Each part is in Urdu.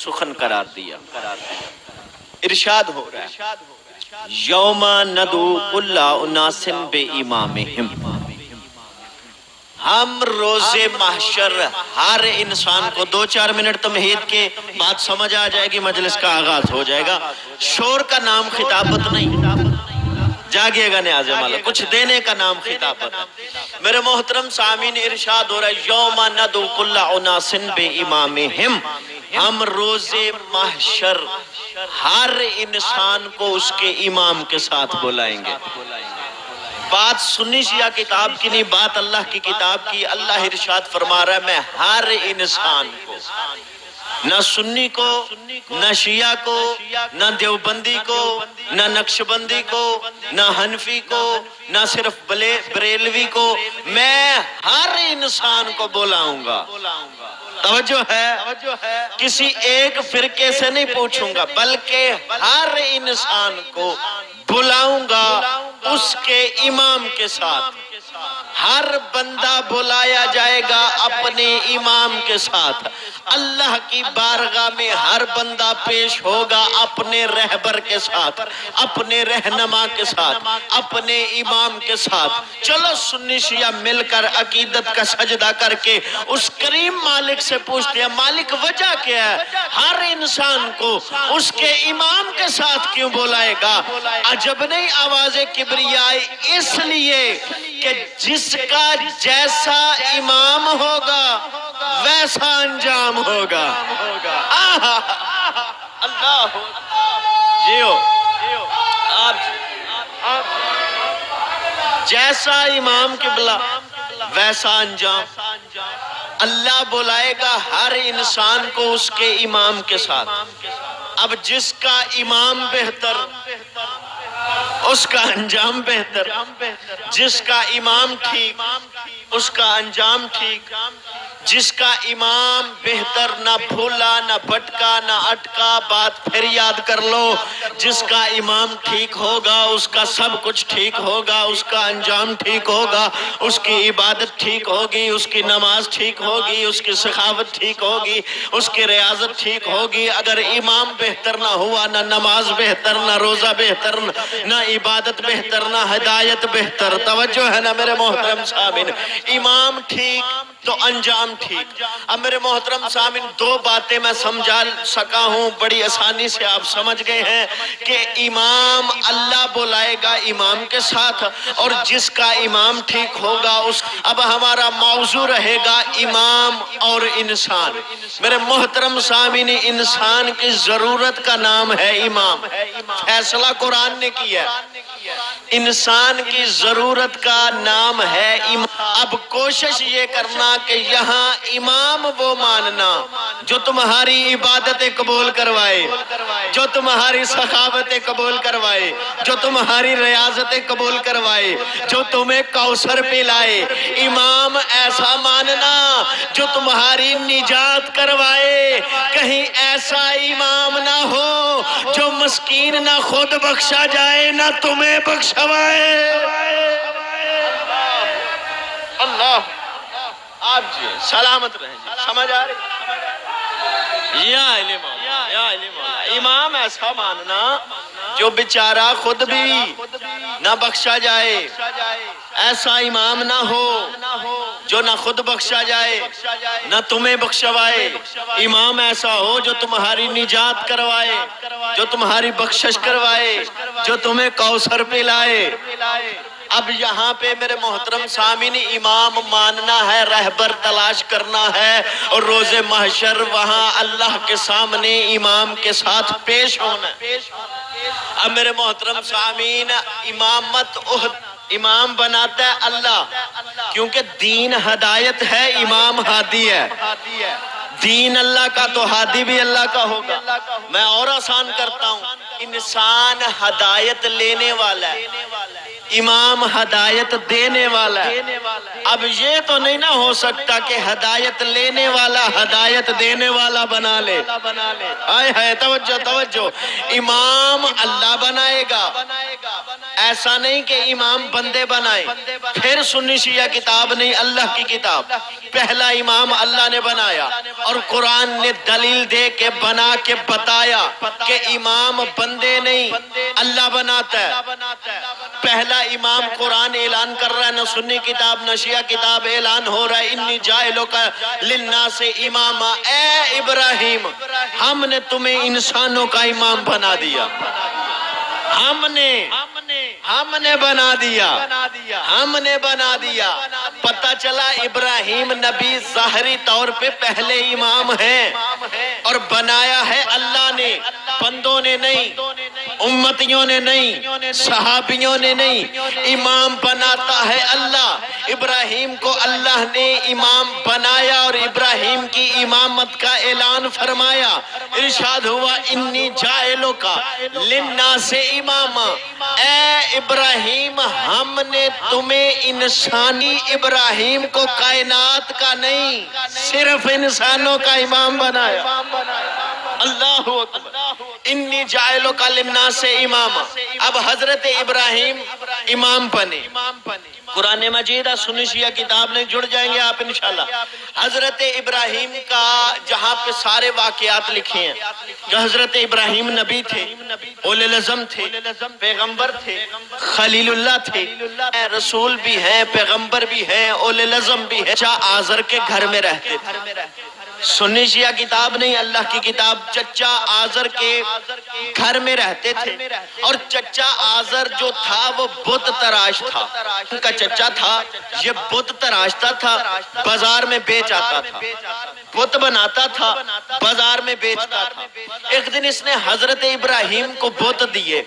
سخن قرار دیا۔ ارشاد ہو رہا ہے یوم ندعو کل اناس بامامہم، ہم روز محشر ہر انسان کو 2-4 منٹ تمہید کے بات سمجھ آ جائے گی، مجلس کا آغاز ہو جائے گا۔ شور کا نام خطابت نہیں، جاگیے گا نیاز مالا، کچھ دینے کا نام خطابت ہے۔ میرے محترم سامعین، ارشاد ہو رہا ہے یوم ندعو کل اناس بامامہم، ہم روز محشر ہر انسان کو اس کے امام کے ساتھ بلائیں گے۔ بات سنی شیعہ کتاب کی نہیں، بات اللہ کی کتاب کی۔ اللہ ارشاد فرما رہا ہے میں ہر انسان کو، نہ سنی کو، نہ شیعہ کو، نہ دیوبندی کو، نہ نقشبندی کو، نہ حنفی کو، نہ صرف بریلوی کو، میں ہر انسان کو بلاؤں گا۔ توجہ ہے، کسی ایک فرقے سے نہیں پوچھوں گا، بلکہ ہر انسان کو بلاؤں گا اس کے امام کے ساتھ۔ ہر بندہ بلایا جائے گا اپنے امام کے ساتھ۔ اللہ کی بارگاہ میں ہر بندہ پیش ہوگا اپنے رہبر کے ساتھ، اپنے رہنما کے ساتھ، اپنے امام کے ساتھ۔ چلو سنی شیعہ مل کر عقیدت کا سجدہ کر کے اس کریم مالک سے پوچھتے ہیں، مالک وجہ کیا ہے ہر انسان کو اس کے امام کے ساتھ کیوں بلائے گا؟ عجب نہیں آواز کبریائی، اس لیے کہ جس کا جیسا امام ہوگا ویسا انجام ہوگا۔ اللہ جیو آپ جیسا امام قبلہ ویسا انجام۔ اللہ بلائے گا ہر انسان کو اس کے امام کے ساتھ۔ اب جس کا امام بہتر اس کا انجام بہتر، جس کا امام ٹھیک اس کا انجام ٹھیک، جس کا امام بہتر، نہ بھولا نہ بھٹکا نہ اٹکا، بات پھر یاد کر لو، جس کا امام ٹھیک ہوگا اس کا سب کچھ ٹھیک ہوگا، اس کا انجام ٹھیک ہوگا، اس کی عبادت ٹھیک ہوگی، اس کی نماز ٹھیک ہوگی، اس کی سخاوت ٹھیک ہوگی، اس کی ریاضت ٹھیک ہوگی۔ اگر امام بہتر نہ ہوا، نہ نماز بہتر، نہ روزہ بہتر، نہ عبادت بہتر، نہ ہدایت بہتر۔ توجہ ہے نا میرے محترم سامعین، امام ٹھیک تو انجام ٹھیک۔ اب میرے محترم سامعین، 2 باتیں میں سمجھا سکا ہوں، بڑی آسانی سے آپ سمجھ گئے ہیں کہ امام اللہ بلائے گا امام کے ساتھ، اور جس کا امام ٹھیک ہوگا اس۔ اب ہمارا موضوع رہے گا امام اور انسان۔ میرے محترم سامعین، انسان کی ضرورت کا نام ہے امام، فیصلہ قرآن نے کیا ہے، انسان کی ضرورت کا نام ہے امام۔ اب کوشش یہ کرنا کہ یہاں امام وہ ماننا جو تمہاری عبادتیں قبول کروائے، جو تمہاری سخاوتیں قبول کروائے، جو تمہاری ریاضتیں قبول کروائے، جو تمہیں کوثر پلائے۔ امام ایسا ماننا جو تمہاری نجات کروائے۔ کہیں ایسا امام نہ ہو جو مسکین نہ خود بخشا جائے نہ تمہیں بخشوائے۔ اللہ آپ جی سلامت رہیں جی، سمجھ آ رہی؟ یا علم اللہ، یا علم اللہ، امام ایسا ماننا جو بیچارہ خود بھی نہ بخشا جائے، ایسا امام نہ ہو جو نہ خود بخشا جائے نہ تمہیں بخشوائے۔ امام ایسا ہو جو تمہاری نجات کروائے، جو تمہاری بخشش کروائے، جو تمہیں کوثر پلائے۔ اب یہاں پہ میرے محترم سامعین، امام ماننا ہے، رہبر تلاش کرنا ہے، اور روز محشر وہاں اللہ کے سامنے امام کے ساتھ پیش ہونا ہے۔ اب میرے محترم سامعین، امامت امام بناتا ہے اللہ، کیونکہ دین ہدایت ہے، امام ہادی ہے۔ دین اللہ کا تو ہادی بھی اللہ کا ہوگا۔ میں اور آسان کرتا ہوں، انسان ہدایت لینے والا ہے، امام ہدایت دینے والا ہے۔ اب یہ تو نہیں نہ ہو سکتا کہ ہدایت لینے والا ہدایت دینے والا بنا لے۔ آئے توجہ توجہ، امام اللہ بنائے گا، ایسا نہیں کہ امام بندے بنائے، پھر سنی شیعہ کتاب نہیں، اللہ کی کتاب، پہلا امام اللہ نے بنایا، اور قرآن نے دلیل دے کے بنا کے بتایا کہ امام بندے نہیں اللہ بناتا ہے۔ پہلا امام قرآن اعلان کر رہا ہے، نہ سنی کتاب نہ شیعہ کتاب، اعلان ہو رہا ہے انی جاعلک للناس اماما، اے ابراہیم ہم نے تمہیں انسانوں کا امام بنا دیا، ہم نے بنا دیا۔ پتہ چلا ابراہیم نبی ظاہری طور پہ پہلے امام ہیں، اور بنایا ہے اللہ نے، بندوں نے نہیں، امتیوں نے نہیں، صحابیوں نے نہیں، امام بناتا ہے اللہ۔ ابراہیم کو اللہ نے امام بنایا اور ابراہیم کی امامت کا اعلان فرمایا، ارشاد ہوا انی جاعلک للناس اماما، اے ابراہیم ہم نے تمہیں انسانی ابراہیم کو کائنات کا نہیں صرف انسانوں کا امام بنایا۔ اللہ اکبر، انی جاعلک للناس اماما۔ اب حضرت ابراہیم امام بنے، قرآن مجید سنی شیعہ کتاب میں جڑ جائیں گے آپ انشاءاللہ۔ حضرت ابراہیم کا جہاں پہ سارے واقعات لکھے ہیں کہ حضرت ابراہیم نبی تھے، اولو العزم تھے، پیغمبر تھے، خلیل اللہ تھے، رسول بھی ہیں، پیغمبر بھی ہیں، اولو العزم بھی ہیں۔ چچا آزر کے گھر میں رہتے تھے، سنی شیعہ کتاب نہیں اللہ کی کتاب، چچا آزر کے گھر میں رہتے تھے، اور چچا آزر جو تھا وہ بت تراش تھا، ان کا چچا تھا یہ بت تراشتا تھا، بازار میں بیچ آتا تھا، بت بناتا تھا، بازار میں بیچتا تھا۔ ایک دن اس نے حضرت ابراہیم کو بت دیے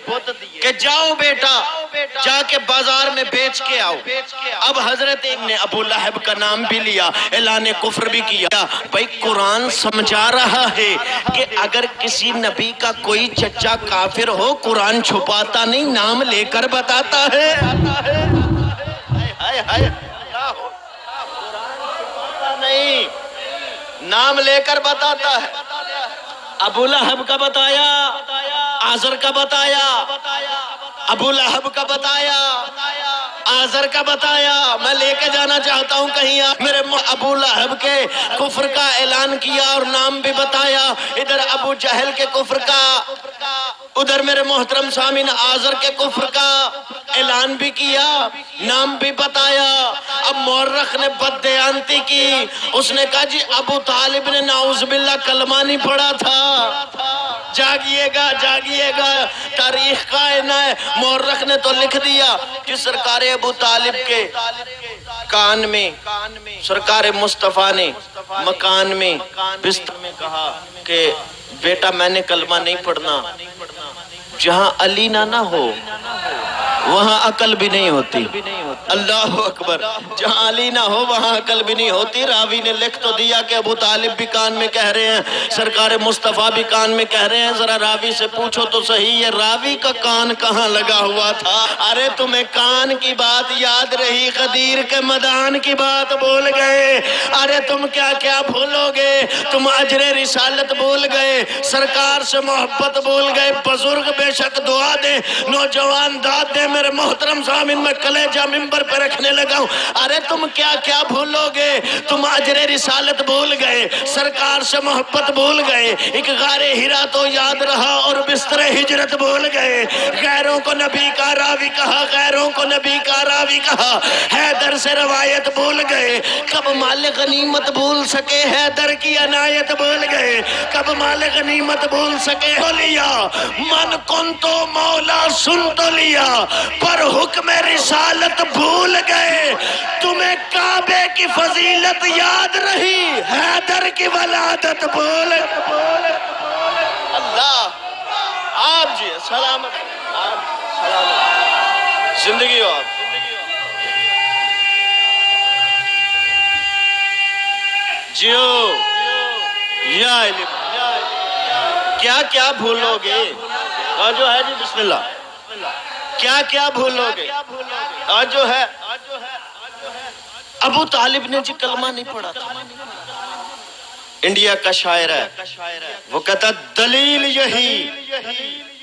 کہ جاؤ بیٹا جا کے بازار میں بیچ کے آؤ۔ اب حضرت نے ابو لہب کا نام بھی لیا، اعلان کفر بھی کیا۔ بھائی قرآن سمجھا رہا ہے کہ اگر کسی نبی کا کوئی چچا کافر ہو قرآن چھپاتا نہیں، نام لے کر بتاتا ہے۔ نہیں، نام لے کر بتاتا ہے۔ ابو لہب کا بتایا، آزر کا بتایا، ابو لہب کا بتایا، آزر کا بتایا۔ میں لے کے جانا چاہتا ہوں کہیں آپ، میرے ابو لہب کے کفر کا اعلان کیا اور نام بھی بتایا، ادھر ابو جہل کے کفر کا، ادھر میرے محترم سامعین آزر کے کفر کا اعلان بھی کیا، نام بھی بتایا۔ اب مورخ نے بددیانتی کی، اس نے کہا جی ابو طالب نے نعوذ باللہ کلمہ نہیں پڑھا تھا۔ جاگیے گا جاگیے گا، تاریخ قائم ہے۔ مورخ نے تو لکھ دیا کہ سرکار ابو طالب کے کان میں سرکار مصطفیٰ نے مکان میں بستر میں کہا کہ بیٹا میں نے کلمہ نہیں پڑھنا، جہاں علی نہ ہو وہاں عقل بھی نہیں ہوتی۔ اللہ اکبر، جہاں علی نہ ہو وہاں عقل بھی نہیں ہوتی۔ راوی نے لکھ تو دیا کہ ابو طالب بھی کان میں کہہ رہے ہیں، سرکار مصطفیٰ بھی کان میں کہہ رہے ہیں، ذرا راوی سے پوچھو تو صحیح یہ راوی کا کان کہاں لگا ہوا تھا؟ ارے تمہیں کان کی بات یاد رہی، غدیر کے میدان کی بات بول گئے، ارے تم کیا کیا بھولو گے، تم اجر رسالت بول گئے، سرکار سے محبت بول گئے۔ بزرگ بے شک دعا دیں، نوجوان داد دیں، میرے محترم سامعین میں کلیجہ ممبر پہ رکھنے لگا ہوں۔ ارے تم کیا کیا بھولو گے، تم اجر رسالت بھول گئے، سرکار سے محبت بھول گئے، ایک غار ہرا تو یاد رہا اور بستر ہجرت بھول گئے۔ غیروں کو نبی کا راوی کہا، غیروں کو نبی کا راوی کہا، حیدر سے روایت بھول گئے۔ کب مال غنیمت بھول سکے، حیدر کی عنایت بھول گئے، کب مال غنیمت بھول سکے۔ لیا من کن تو مولا سن تو لیا، پر حکم رسالت بھول گئے۔ تمہیں کعبے کی فضیلت یاد رہی، حیدر کی ولادت بھول گئے۔ اللہ آپ جی سلامت، زندگی ہو آپ، جیو یا علم، کیا کیا بھولو گے؟ جو ہے جی بسم اللہ، کیا کیا بھولو گے؟ جو ہے ابو طالب نے جی کلمہ نہیں پڑھا تھا۔ انڈیا کا شاعر ہے، وہ کہتا دلیل یہی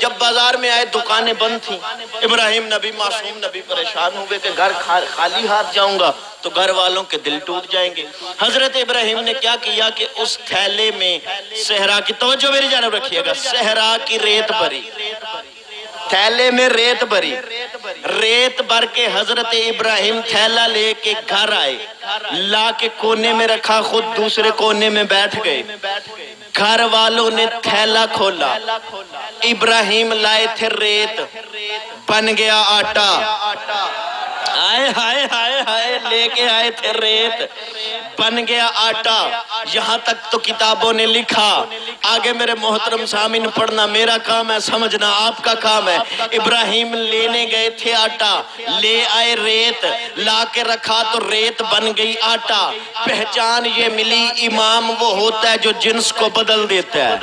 جب بازار میں آئے دکانیں بند تھیں، ابراہیم نبی معصوم نبی پریشان ہوئے کہ گھر خالی ہاتھ جاؤں گا تو گھر والوں کے دل ٹوٹ جائیں گے۔ حضرت ابراہیم نے کیا کیا کہ اس تھیلے میں صحرا کی، توجہ میری جانب رکھیے گا، صحرا کی ریت بھری، تھیلے میں ریت بھری، ریت بھر کے حضرت ابراہیم تھیلا لے کے گھر آئے، لا کے کونے میں رکھا، خود دوسرے کونے میں بیٹھ گئے۔ گھر والوں نے تھیلا کھولا، ابراہیم لائے تھے ریت، بن گیا آٹا، آئے ہائے ہائے ہائے، لے کے آئے تھے ریت، بن گیا آٹا۔ یہاں تک تو کتابوں نے لکھا، آگے میرے محترم سامعین پڑھنا میرا کام ہے، سمجھنا آپ کا کام ہے۔ ابراہیم لینے گئے تھے آٹا، لے آئے ریت، لا کے رکھا تو ریت بن گئی آٹا۔ پہچان یہ ملی، امام وہ ہوتا ہے جو جنس کو بدل دیتا ہے،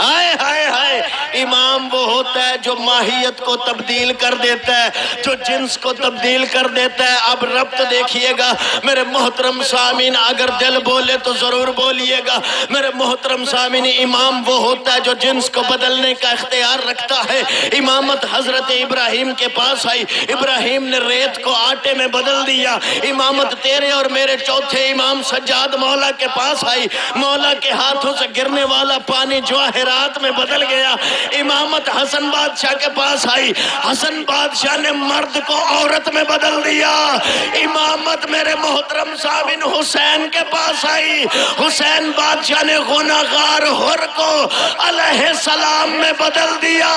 آئے ہائے ہائے، امام وہ ہوتا ہے جو ماہیت کو تبدیل کر دیتا ہے، جو جنس کو تبدیل کر دیتا ہے۔ اب ربط دیکھیے گا میرے محترم سامعین، اگر دل بولے تو ضرور بولیے گا میرے محترم سامعین، امام وہ ہوتا ہے جو جنس کو بدلنے کا اختیار رکھتا ہے۔ امامت حضرت ابراہیم کے پاس آئی، ابراہیم نے ریت کو آٹے میں بدل دیا۔ امامت تیرے اور میرے چوتھے امام سجاد مولا کے پاس آئی، مولا کے ہاتھوں سے گرنے والا پانی جواہرات میں بدل گیا۔ امامت حسن بادشاہ کے پاس آئی، حسن بادشاہ نے مرد کو عورت میں بدل دیا۔ امامت میرے محترم سامعین حسین کے پاس آئی، حسین بادشاہ نے غناغار حر کو علیہ السلام میں بدل دیا۔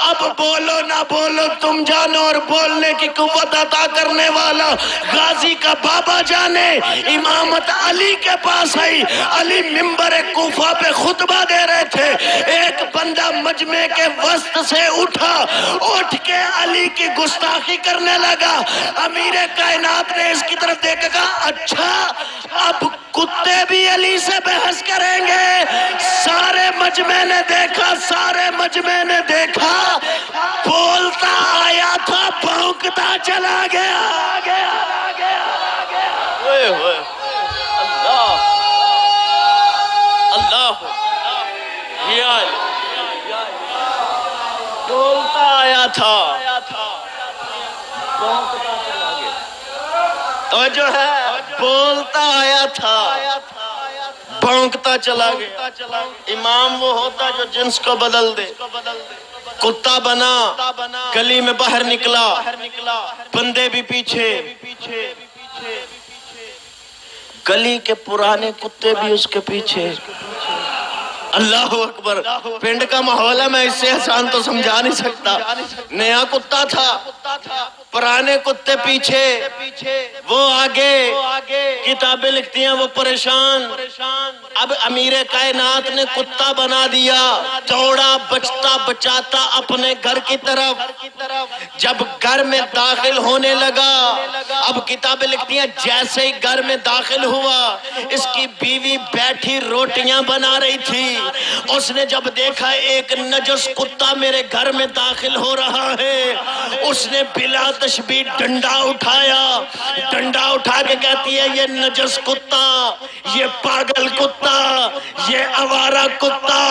اب بولو نہ بولو تم جانو، اور بولنے کی قوت عطا کرنے والا غازی کا بابا جانے۔ امامت علی کے پاس آئی، علی منبر کوفہ پہ خطبہ دے رہے تھے، ایک بندہ مجمع کے وسط سے اٹھا، اٹھ کے علی کی گستاخی کرنے لگا۔ امیر کائنات نے اس کی طرف دیکھا، کہا اچھا اب کتے بھی علی سے بحث کریں گے۔ سارے مجمع نے دیکھا، سارے مجمع نے دیکھا، بولتا آیا تھا بھونکتا چلا گیا۔ اللہ اللہ، یا بولتا آیا تھا بھونکتا چلا گیا۔ توجہ ہے، بولتا آیا تھا بھونکتا چلا گیا۔ امام وہ ہوتا جو جنس کو بدل دے۔ کتا بنا، گلی میں باہر نکلا، بندے بھی پیچھے، گلی کے پرانے کتے بھی اس کے پیچھے۔ اللہ اکبر، پنڈ کا ماحول ہے، میں اس سے آسان تو سمجھا نہیں سکتا۔ نیا کتا تھا، پرانے کتے پیچھے، وہ آگے، کتابیں لکھتی ہیں وہ پریشان۔ اب امیر کائنات نے کتا بنا دیا، دوڑا بچتا بچاتا اپنے گھر کی طرف۔ جب گھر میں داخل ہونے لگا، اب کتابیں لکھتی ہیں جیسے ہی گھر میں داخل ہوا، اس کی بیوی بیٹھی روٹیاں بنا رہی تھی۔ اس نے جب دیکھا ایک نجس کتا میرے گھر میں داخل ہو رہا ہے، اس نے بلا تشبیہ ڈنڈا اٹھایا، ڈنڈا اٹھا کے کہتی ہے یہ نجس کتا، یہ پاگل کتا، یہ آوارہ کتا۔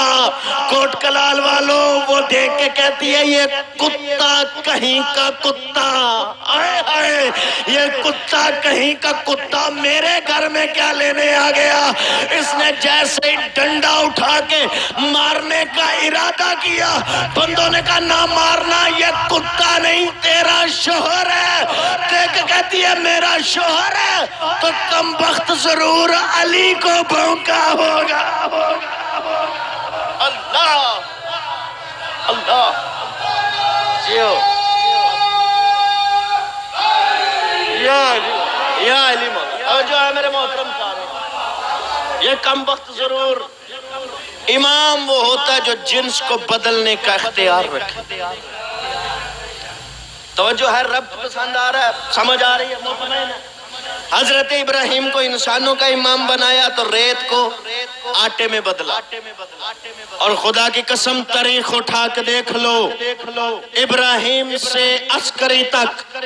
کوٹ کلال والوں وہ دیکھ کے کہتی ہے یہ کتا کہیں کا کتا، آئے آئے یہ کتا کہیں کا کتا میرے گھر میں کیا لینے آ گیا۔ اس نے جیسے ہی ڈنڈا اٹھا کے مارنے کا ارادہ کیا، بندوں نے کہا نہ مارنا، یہ کتا نہیں تیرا شوہر ہے۔ دیکھ کہتی ہے میرا شوہر ہے تو کم بخت ضرور علی کو بھونکا ہوگا۔ اللہ اللہ، جیو یا علی مولا، اور جو ہے میرے محترم صاحب، یہ کم بخت ضرور امام وہ ہوتا ہے جو جنس کو بدلنے کا اختیار رکھے۔ توجہ ہے، رب پسند آ رہا ہے، سمجھ آ رہی ہے، مطمئن ہے۔ حضرت ابراہیم کو انسانوں کا امام بنایا تو ریت کو آٹے میں بدلا، اور خدا کی قسم تاریخ اٹھا کے دیکھ لو، ابراہیم سے عسکری تک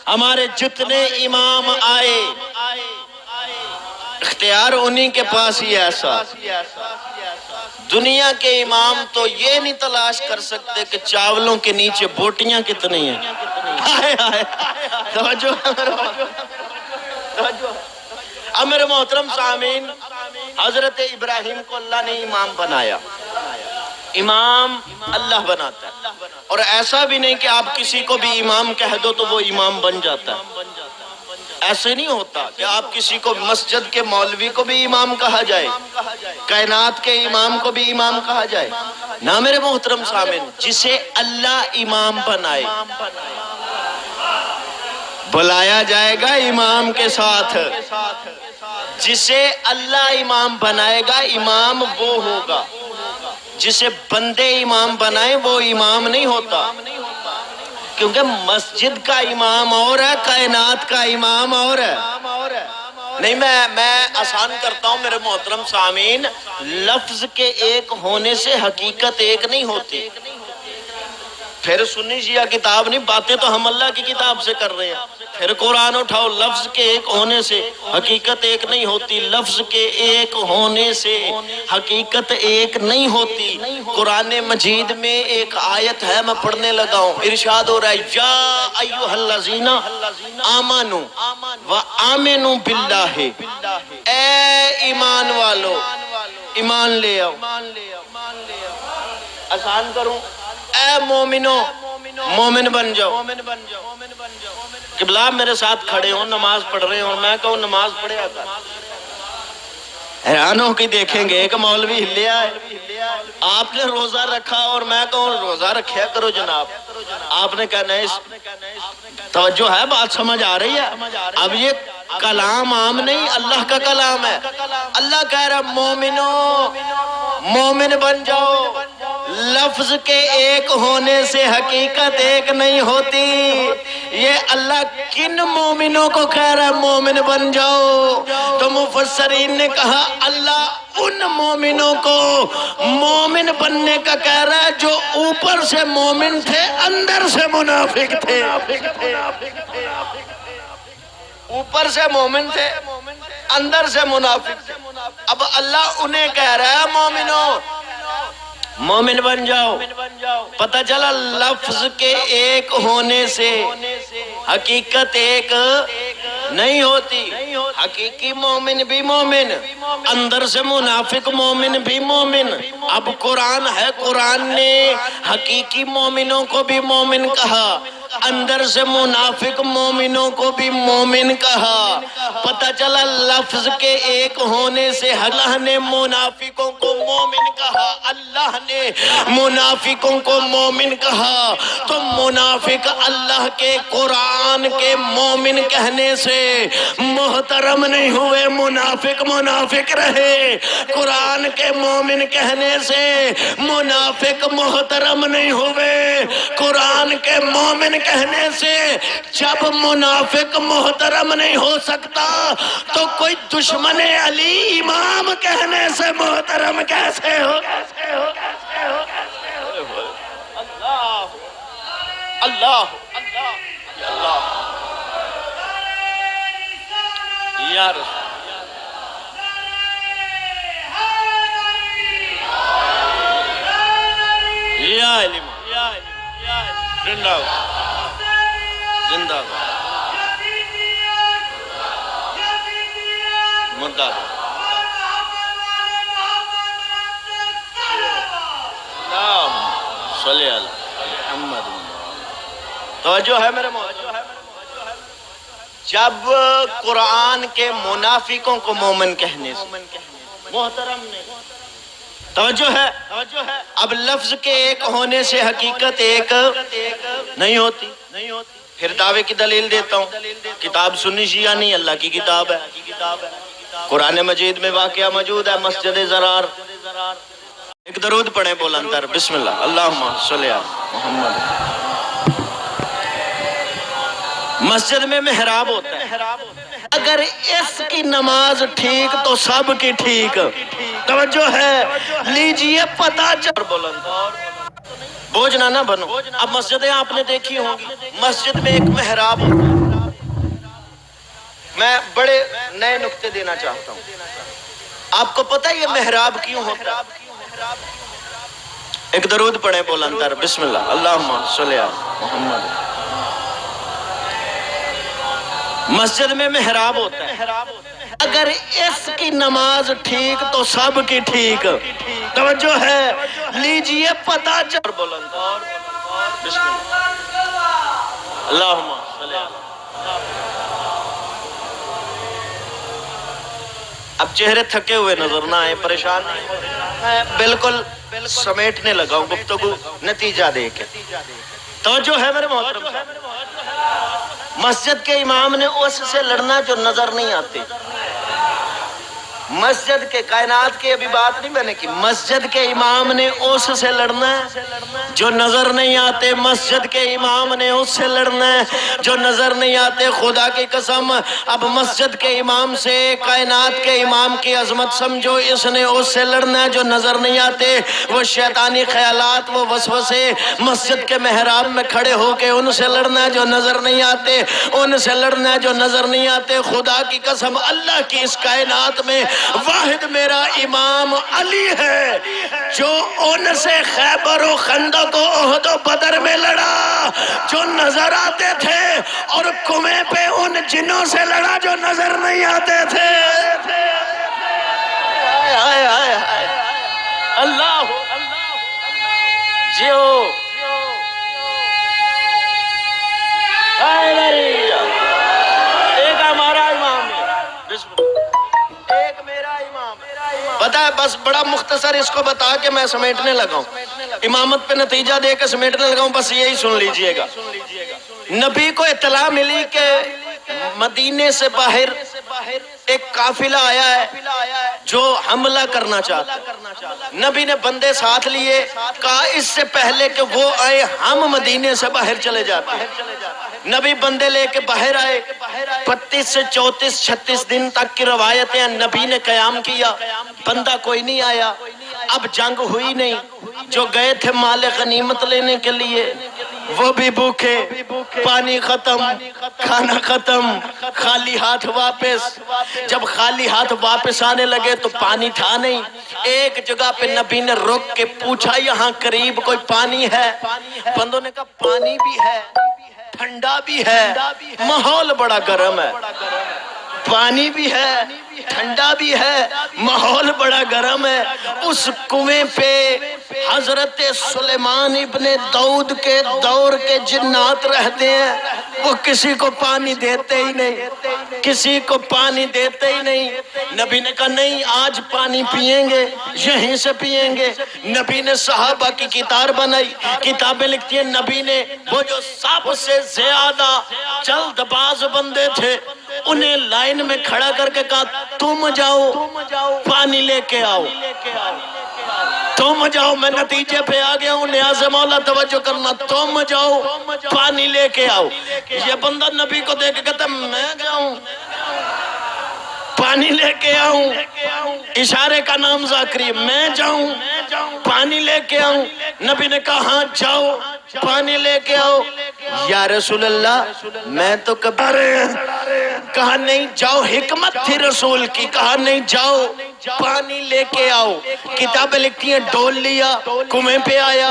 ہمارے جتنے امام آئے، اختیار انہی کے پاس ہی ایسا۔ دنیا کے امام تو یہ نہیں تلاش کر سکتے کہ چاولوں کے نیچے بوٹیاں کتنی ہیں۔ توجہ اب میرے محترم سامعین، حضرت ابراہیم کو اللہ نے امام بنایا۔ امام اللہ بناتا ہے، اور ایسا بھی نہیں کہ آپ کسی کو بھی امام کہہ دو تو وہ امام بن جاتا ہے۔ ایسے نہیں ہوتا کہ آپ کسی کو مسجد کے مولوی کو بھی امام کہا جائے، کائنات کے امام کو بھی امام کہا جائے نہ۔ میرے محترم سامعین، جسے اللہ امام بنائے بلایا جائے گا امام کے ساتھ۔ جسے اللہ امام بنائے گا امام وہ ہوگا، جسے بندے امام بنائے وہ امام نہیں ہوتا، کیونکہ مسجد کا امام اور ہے، کائنات کا امام اور ہے۔ نہیں، میں آسان کرتا ہوں میرے محترم سامعین، لفظ کے ایک ہونے سے حقیقت ایک نہیں ہوتی۔ پھر سنی شیعہ کتاب نہیں، باتیں تو ہم اللہ کی کتاب سے کر رہے ہیں۔ پھر قرآن اٹھاؤ، لفظ کے ایک ہونے سے حقیقت ایک نہیں ہوتی، لفظ کے ایک ہونے سے حقیقت ایک نہیں ہوتی۔ قرآن مجید میں ایک آیت ہے، میں پڑھنے لگا ہوں، ارشاد ہو رہا ہے، یا ایھا الذین آمنوا وآمنوا باللہ، اے ایمان والو ایمان لے آؤ۔ آسان کروں، اے مومنو مومن بن جاؤ۔ قبلہ میرے ساتھ کھڑے ہوں، نماز پڑھ رہے ہوں، میں کہوں نماز پڑھے آتا، حیران ہو کے دیکھیں گے ایک مولوی ہلیا ہے، آپ نے روزہ رکھا اور میں کہوں روزہ رکھیا کرو جناب، آپ نے کہا نہیں۔ توجہ ہے، بات سمجھ آ رہی ہے؟ اب یہ کلام عام نہیں، اللہ کا کلام ہے۔ اللہ کہہ رہا مومنو مومن بن جاؤ۔ لفظ کے ایک ہونے سے حقیقت ایک نہیں ہوتی۔ یہ اللہ کن مومنوں کو کہہ رہا ہے مومن بن جاؤ؟ تو مفسرین نے کہا اللہ ان مومنوں کو مومن بننے کا کہہ رہا ہے جو اوپر سے مومن تھے، اندر سے منافق تھے۔ اوپر سے مومن تھے، اندر سے منافق تھے۔ اب اللہ انہیں کہہ رہا ہے مومنوں مومن بن جاؤ۔ پتہ چلا لفظ کے ایک ہونے سے حقیقت ایک نہیں ہوتی۔ حقیقی مومن بھی مومن، اندر سے منافق مومن بھی مومن۔ اب قرآن ہے، قرآن نے حقیقی مومنوں کو بھی مومن کہا، اندر سے منافق مومنوں کو بھی مومن کہا۔ پتہ چلا لفظ کے ایک ہونے سے اللہ نے منافقوں کو مومن کہا، اللہ نے منافقوں کو مومن کہا۔ تو منافق اللہ کے قرآن کے مومن کہنے سے محترم نہیں ہوئے، منافق منافق رہے۔ قرآن کے مومن کہنے سے منافق محترم نہیں ہوئے، قرآن کے مومن کہنے سے جب منافق محترم نہیں ہو سکتا تو کوئی دشمن علی امام کہنے سے محترم کیسے ہو؟ اللہ اللہ یا رسول یا علم زندہ زندہ مردہ صلی اللہ محمد۔ توجہ ہے میرے محترم، جب قرآن کے منافقوں کو مومن کہنے سے محترم نہیں، توجہ ہے، اب لفظ کے ایک ہونے سے حقیقت ایک نہیں ہوتی۔ پھر دعوے کی دلیل دیتا ہوں، کتاب سنی شیعہ نہیں، اللہ کی کتاب ہے۔ قرآن مجید میں واقعہ موجود ہے، مسجد زرار۔ ایک درود پڑھیں بلند تر، بسم اللہ، اللہم صلی علی محمد۔ مسجد میں محراب ہوتا ہے، اگر اس کی نماز ٹھیک تو سب کی ٹھیک۔ توجہ ہے، لیجئے پتہ چل بلند بوجھ نہ بنو۔ اب مسجدیں آپ نے دیکھی ہوں گی، مسجد میں ایک محراب ہوتا ہے، میں بڑے نئے نکتے دینا چاہتا ہوں. آپ کو پتہ ہے یہ محراب کیوں ہوتا ہے؟ ایک درود پڑھیں بلند تر، بسم اللہ اللہم صلی علی محمد. مسجد میں محراب ہوتا ہے. اگر اس کی نماز ٹھیک تو سب کی ٹھیک. توجہ ہے، لیجئے پتہ چل. بلند بسم اللہ اللہم صلی علی. اب چہرے تھکے ہوئے نظر نہ آئے، پریشان نہیں. میں بالکل سمیٹنے لگا ہوں گفتگو، نتیجہ دے کے. توجہ ہے میرے محترم. مسجد کے امام نے اس سے لڑنا جو نظر نہیں آتے. مسجد کے کائنات کی ابھی بات نہیں میں نے کی. مسجد کے امام نے اس سے لڑنا ہے جو نظر نہیں آتے. مسجد کے امام نے اس سے لڑنا ہے جو نظر نہیں آتے. خدا کی قسم اب مسجد کے امام سے کائنات کے امام کی عظمت سمجھو. اس نے اس سے لڑنا ہے جو نظر نہیں آتے. وہ شیطانی خیالات، وہ وسوسے، مسجد کے محراب میں کھڑے ہو کے ان سے لڑنا ہے جو نظر نہیں آتے. ان سے لڑنا ہے جو نظر نہیں آتے. خدا کی قسم اللہ کی اس کائنات میں واحد میرا امام علی ہے جو ان سے خیبر و خندق و احد و بدر میں لڑا جو نظر آتے تھے، اور کنویں پہ ان جنوں سے لڑا جو نظر نہیں آتے تھے. اللہ جیو ایک ہمارا امام ہے، ایک میرا امام. پتہ ہے بس بڑا مختصر اس کو بتا کے میں سمیٹنے لگا ہوں، امامت پہ نتیجہ دے کے سمیٹنے لگا ہوں. بس یہی سن لیجئے گا. نبی کو اطلاع ملی کہ مدینے سے باہر ایک قافلہ آیا ہے جو حملہ کرنا چاہتا. نبی نے بندے ساتھ لیے، کہا اس سے پہلے کہ وہ آئے ہم مدینے سے باہر چلے جاتے ہیں. نبی بندے لے کے باہر آئے. 32 سے 34 36 دن تک کی روایتیں ہیں. نبی نے قیام کیا، بندہ کوئی نہیں آیا. اب جنگ ہوئی نہیں. جو گئے تھے مال غنیمت لینے کے لیے وہ بھی بھوکے، پانی ختم، کھانا ختم، خالی ہاتھ واپس. جب خالی ہاتھ واپس آنے لگے تو پانی تھا نہیں. ایک جگہ پہ نبی نے رک کے پوچھا یہاں قریب کوئی پانی ہے؟ بندوں نے کہا پانی بھی ہے، ٹھنڈا بھی ہے، ماحول بڑا گرم ہے. پانی بھی ہے، ٹھنڈا بھی ہے، ماحول بڑا گرم ہے. اس کنویں پہ حضرت سلیمان ابن داؤد کے دور کے جنات رہتے ہیں. وہ کسی کو پانی دیتے ہی نہیں، کسی کو پانی دیتے ہی نہیں. نبی نے کہا نہیں آج پانی پیئیں گے، یہیں سے پیئیں گے. نبی نے صحابہ کی کتاب بنائی، کتابیں لکھتی ہیں. نبی نے وہ جو سب سے زیادہ جلد باز بندے تھے انہیں لائن میں کھڑا کر کے کہا تم جاؤ پانی لے کے آؤ، تم جاؤ. میں نتیجے پہ آ گیا ہوں، نیاز مولا توجہ کرنا. تم جاؤ پانی لے کے آؤ. یہ بندہ نبی کو دیکھ کے کہتا میں جاؤں پانی لے کے آؤں. اشارے کا نام ذاکری، میں جاؤں پانی لے کے آؤں. نبی نے کہا ہاں جاؤ پانی لے کے آؤ. یا رسول اللہ میں تو کبھی، کہا نہیں جاؤ. حکمت تھی رسول کی، کہا نہیں جاؤ پانی لے کے آؤ. کتابیں لکھتی ہیں ڈول لیا، کنویں پہ آیا،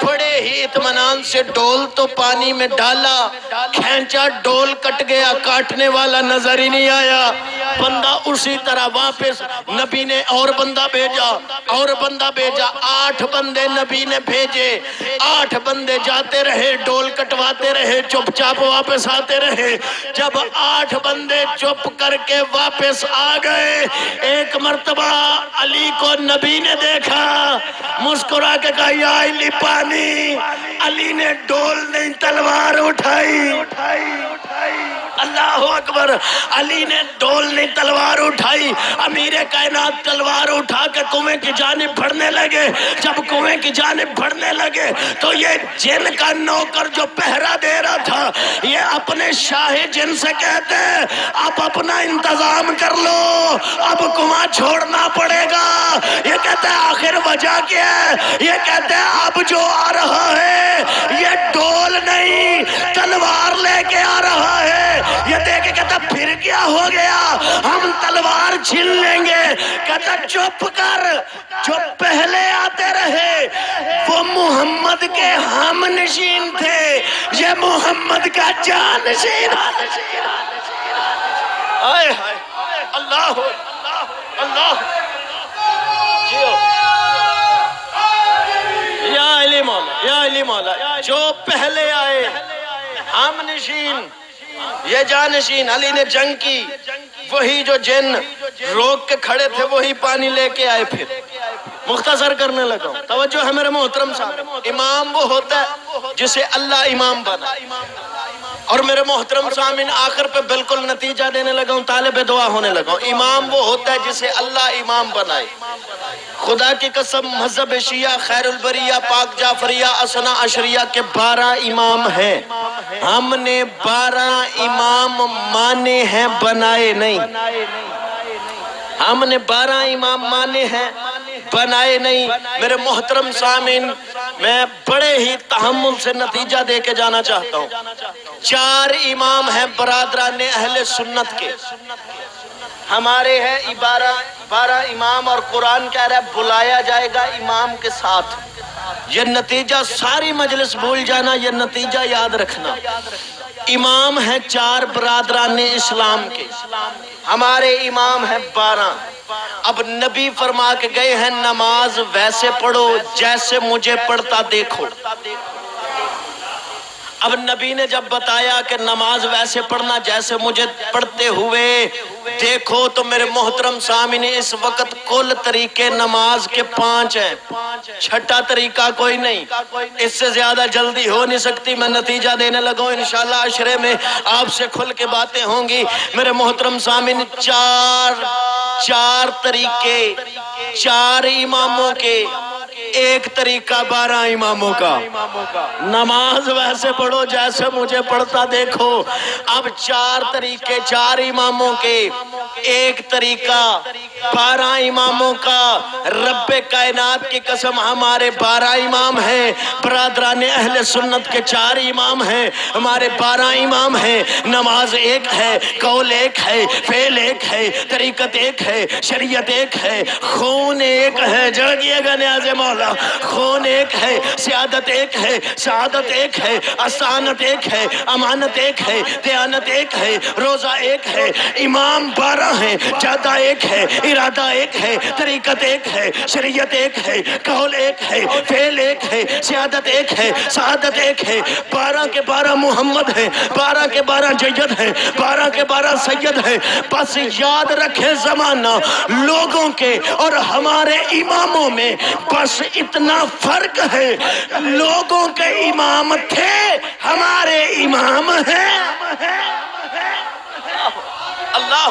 بڑے ہی اطمینان سے ڈول تو پانی میں ڈالا، کھینچا ڈول کٹ گیا، کاٹنے والا نظر ہی نہیں آیا. بندہ اسی طرح واپس. نبی نے اور بندہ بھیجا، اور بندہ بھیجا. 8 بندے نبی نے بھیجے. 8 بندے جاتے رہے، ڈول کٹواتے رہے، چپ چاپ واپس آتے رہے. جب 8 بندے چپ کر کے واپس آ گئے، ایک مرتبہ علی کو نبی نے دیکھا، مسکرا کے کہا یا علی پانی. علی نے ڈول نہیں تلوار اٹھائی. اللہ اکبر. علی نے ڈول نہیں تلوار اٹھائی. امیر کائنات تلوار اٹھا کے کنویں کی جانب بڑھنے لگے. جب کنویں کی جانب بڑھنے لگے تو یہ جن کا نوکر جو پہرا دے رہا تھا یہ اپنے شاہ جن سے کہتے ہیں اب اپنا انتظام کر لو، اب کنواں چھوڑنا پڑے گا. یہ کہتے ہیں آخر وجہ کیا ہے؟ یہ کہتے ہیں اب جو آ رہا ہے یہ ڈول نہیں تلوار لے کے آ رہا ہے. یہ دیکھ کے کہتا پھر کیا ہو گیا، ہم تلوار چھین لیں گے۔ کہتا چپ کر، جو پہلے آتے رہے وہ محمد کے ہم نشین تھے، یہ محمد کا جانشین۔ آئے ہائے اللہ اللہ، یا علی مولا، یا علی مولا، جو پہلے آئے ہم نشین، یہ جانشین۔ علی نے جنگ کی، وہی جو جن روک کے کھڑے تھے وہی پانی لے کے آئے۔ پھر مختصر کرنے لگا، توجہ ہے میرے محترم صاحب، امام وہ ہوتا ہے جسے اللہ امام بنا۔ اور میرے محترم سامعین آخر پہ بالکل نتیجہ دینے لگا ہوں، طالب دعا ہونے لگا ہوں۔ امام وہ ہوتا ہے جسے اللہ امام بنائے۔ خدا کی قسم مذہب شیعہ خیر البریہ پاک جعفریہ اثنا عشریہ کے 12 امام ہیں، ہم نے 12 امام مانے ہیں، بنائے نہیں۔ ہم نے 12 امام مانے ہیں، بنائے نہیں۔ میرے محترم سامعین میں بڑے ہی تحمل سے نتیجہ دے کے جانا چاہتا ہوں۔ 4 امام ہیں برادران اہل سنت کے، ہمارے ہیں 12 امام، اور قرآن کہہ رہا ہے بلایا جائے گا امام کے ساتھ۔ یہ نتیجہ ساری مجلس بھول جانا، یہ نتیجہ یاد رکھنا۔ امام ہیں 4 برادران اسلام کے، ہمارے امام ہیں 12۔ اب نبی فرما کے گئے ہیں نماز ویسے پڑھو جیسے مجھے پڑھتا دیکھو۔ اب نبی نے جب بتایا کہ نماز ویسے پڑھنا جیسے مجھے پڑھتے ہوئے دیکھو، تو میرے محترم سامعین اس وقت کل طریقے نماز کے 5 ہیں، چھٹا طریقہ کوئی نہیں۔ اس سے زیادہ جلدی ہو نہیں سکتی، میں نتیجہ دینے لگا ہوں، انشاءاللہ عشرے میں آپ سے کھل کے باتیں ہوں گی۔ میرے محترم سامعین 4 طریقے 4 اماموں کے، ایک طریقہ 12 اماموں کا، نماز ویسے پڑھو جیسے مجھے پڑھتا دیکھو۔ اب 4 طریقے 4 اماموں کے، ایک طریقہ 12 اماموں کا۔ رب کائنات کی قسم ہمارے 12 امام ہیں، برادران اہل سنت کے 4 امام ہیں، ہمارے 12 امام ہیں۔ نماز ایک ہے، قول ایک ہے، فعل ایک ہے، طریقت ایک ہے، شریعت ایک ہے، خون ایک ہے، جاگیے گا نیاز مولا، خون ایک ہے، سیادت ایک ہے، سعادت ایک ہے، اسانت ایک ہے، امانت ایک ہے، دیانت ایک ہے، روزہ ایک ہے۔ امام 12 ہیں، جادہ ایک ہے، ارادہ ایک ہے، طریقت ایک ہے، شریعت ایک ہے، قول ایک ہے، فعل ایک ہے، سیادت ایک ہے، سعادت ایک ہے۔ 12 کے 12 محمد ہیں، 12 کے 12 جید ہیں، 12 کے 12 سید ہیں۔ بس یاد رکھیں زمانہ لوگوں کے اور ہمارے اماموں میں بس اتنا فرق ہے، لوگوں کے امام تھے، ہمارے امام ہیں۔ اللہ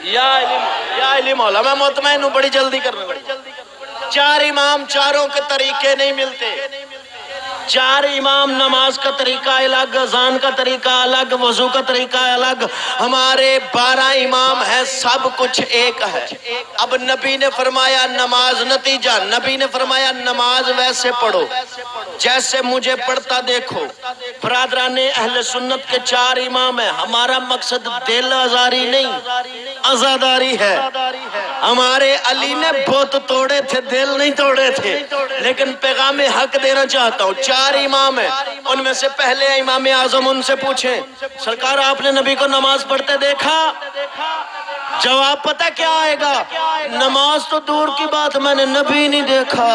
یا علی مولا، میں مطمئن ہوں بڑی جلدی کرنا۔ 4 امام، چاروں کے طریقے نہیں ملتے۔ 4 امام، نماز کا طریقہ الگ، اذان کا طریقہ الگ، وضو کا طریقہ الگ۔ ہمارے 12 امام ہیں، سب کچھ ایک ہے۔ اب نبی نے فرمایا نماز، نتیجہ نبی نے فرمایا نماز ویسے پڑھو جیسے مجھے پڑھتا دیکھو۔ برادران اہل سنت کے 4 امام ہیں، ہمارا مقصد دل آزاری نہیں، عزاداری ہے۔ ہمارے علی نے بت توڑے تھے، دل نہیں توڑے تھے، لیکن پیغام حق دینا چاہتا ہوں۔ 4 امام ہیں، ان میں سے پہلے امام اعظم، ان سے پوچھیں سرکار آپ نے نبی کو نماز پڑھتے دیکھا؟ جواب پتہ کیا آئے گا؟ نماز تو دور کی بات، میں نے نبی نہیں دیکھا۔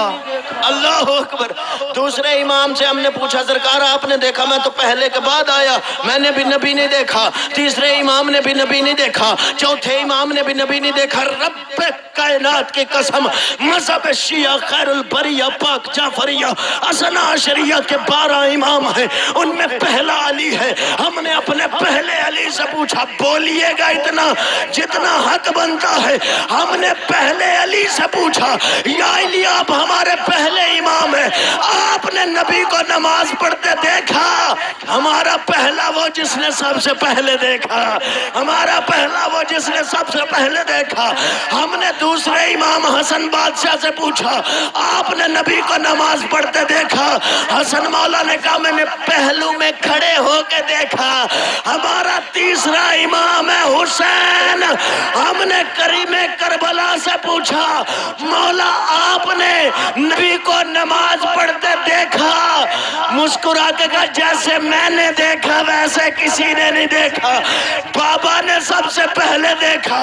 اللہ اکبر۔ دوسرے امام سے ہم نے پوچھا سرکار آپ نے دیکھا؟ میں تو پہلے کے بعد آیا، میں نے بھی نبی نہیں دیکھا۔ تیسرے امام نے بھی نبی نہیں دیکھا، چوتھے امام نے بھی نبی نہیں دیکھا۔ رب کائنات کی قسم مذہب شیعہ خیر البریہ پاک جعفریہ اثنا عشریہ کے 12 امام ہیں، ان میں پہلا علی ہے۔ ہم نے اپنے پہلے علی سے پوچھا بولیے گا اتنا جتنا حق بنتا ہے۔ ہم نے پہلے علی علی سے پوچھا یا علی آپ ہمارے پہلے امام ہیں، آپ نے نبی کو نماز پڑھتے دیکھا؟ ہمارا پہلا وہ جس نے سب سے پہلے دیکھا، ہمارا پہلا وہ جس نے سب سے پہلے دیکھا۔ ہم نے دوسرے امام حسن بادشاہ سے پوچھا آپ نے نبی کو نماز پڑھتے دیکھا؟ حسن مولا نے کہا میں نے پہلو میں کھڑے ہو کے دیکھا۔ ہمارا تیسرا امام ہے حسین، ہم نے کریم کربلا سے پوچھا مولا آپ نے نبی کو نماز پڑھتے دیکھا؟ مسکرا کے کہا جیسے میں نے دیکھا ویسے کسی نے نہیں دیکھا، بابا نے سب سے پہلے دیکھا،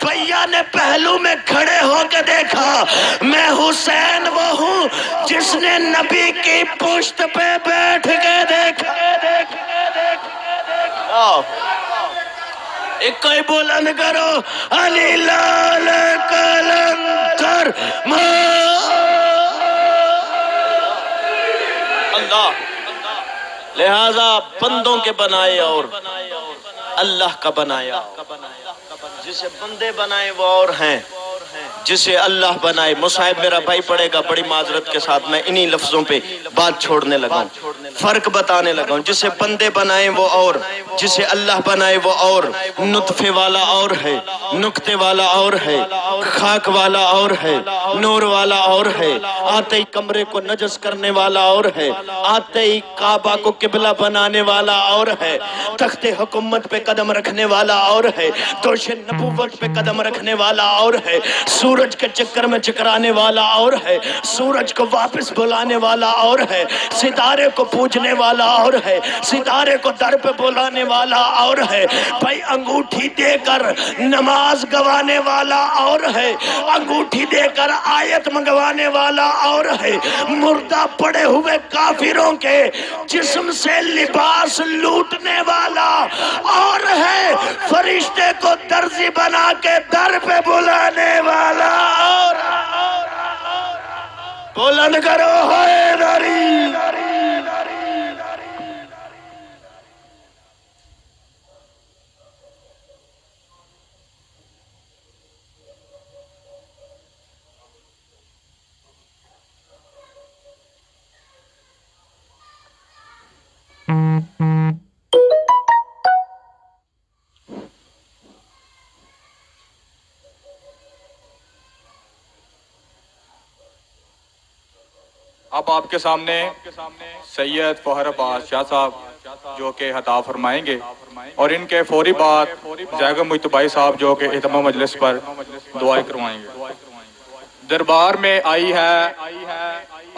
بھیا نے پہلو میں کھڑے ہو کے دیکھا، میں حسین وہ ہوں جس نے نبی کی پشت پہ بیٹھ کے دیکھا۔ ایک کوئی بلند کرو علی لال کلندر اللہ۔ لہذا بندوں کے بنائے اور اللہ کا بنایا، جسے بندے بنائے وہ اور ہیں، جسے اللہ بنائے۔ مصعب میرا بھائی پڑھے گا، بڑی معذرت کے ساتھ میں انہی لفظوں پہ بات چھوڑنے لگا ہوں، فرق بتانے لگا ہوں۔ جسے بندے بنائے وہ اور، جسے اللہ بنائے وہ اور۔ نطفے والا اور ہے، نقطے والا اور ہے، خاک والا اور ہے، نور والا اور ہے، آتے ہی کمرے کو نجس کرنے والا اور ہے، آتے ہی کعبہ کو قبلہ بنانے والا اور ہے، تخت حکومت پہ قدم رکھنے والا اور ہے، دوش نبوت پہ قدم رکھنے والا اور ہے، سورج کے چکر میں چکرانے والا اور ہے، سورج کو واپس بلانے والا اور ہے، ستارے کو پوجنے والا اور ہے، ستارے کو در پہ بلانے والا اور ہے، بھائی انگوٹھی دے کر نماز گوانے والا اور ہے، انگوٹھی دے کر آیت منگوانے والا اور ہے، مردہ پڑے ہوئے کافروں کے جسم سے لباس لوٹنے والا اور ہے، فرشتے کو درزی بنا کے در پہ بلانے والا اور بلند کرو حیدری۔ اب آپ کے سامنے سید فہر عباس شاہ صاحب جو کہ خطاب فرمائیں گے، اور ان کے فوری بعد زیغم مجتبی صاحب جو کہ اہتمام مجلس پر دعائیں کروائیں گے۔ دربار میں آئی ہے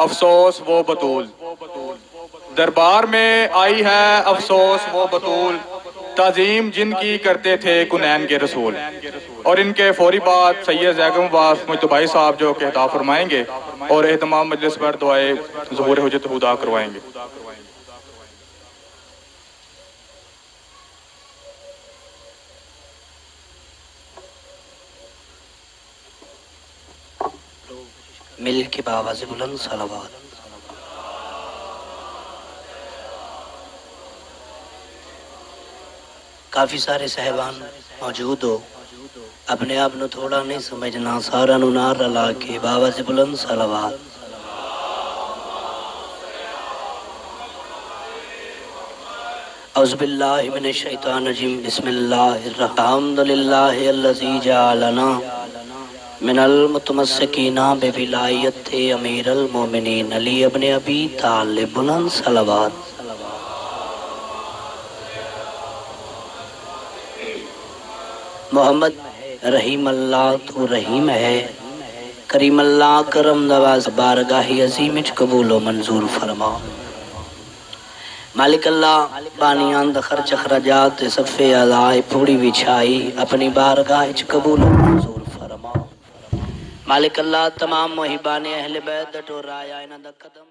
افسوس وہ بطول، دربار میں آئی ہے افسوس وہ بطول، تعظیم جن کی کرتے تھے کنین کے رسول۔ اور ان کے فوری بعد سید زیغم عباس مجتبی صاحب جو کہ خطاب فرمائیں گے اور اہتمام مجلس پر دعائے ظہور حجت خدا کروائیں گے۔ مل کے بآواز بلند صلوات۔ کافی سارے صاحبان موجود ہو، اپنے آپ نو تھوڑا نہیں سمجھنا، سارا نو نار رلا کے بآواز بلند صلوات۔ اعوذ باللہ من الشیطان الرجیم، بسم اللہ الرحمن الحمد للہ الذی جعلنا من المتمسکین بولایت امیر المومنین علی ابن ابی طالب، بلند صلوات۔ محمد رحیم اللہ تو رحیم ہے، کریم اللہ کرم نواز، بارگاہ عظیم وچ قبول و منظور فرما۔ مالک اللہ بانیان دا خرچ اخراجات صفے اعضاء پوری وچھائی اپنی بارگاہ وچ قبول و منظور فرما۔ مالک اللہ تمام محبان اہل بیت ٹورایا انہاں دا قدم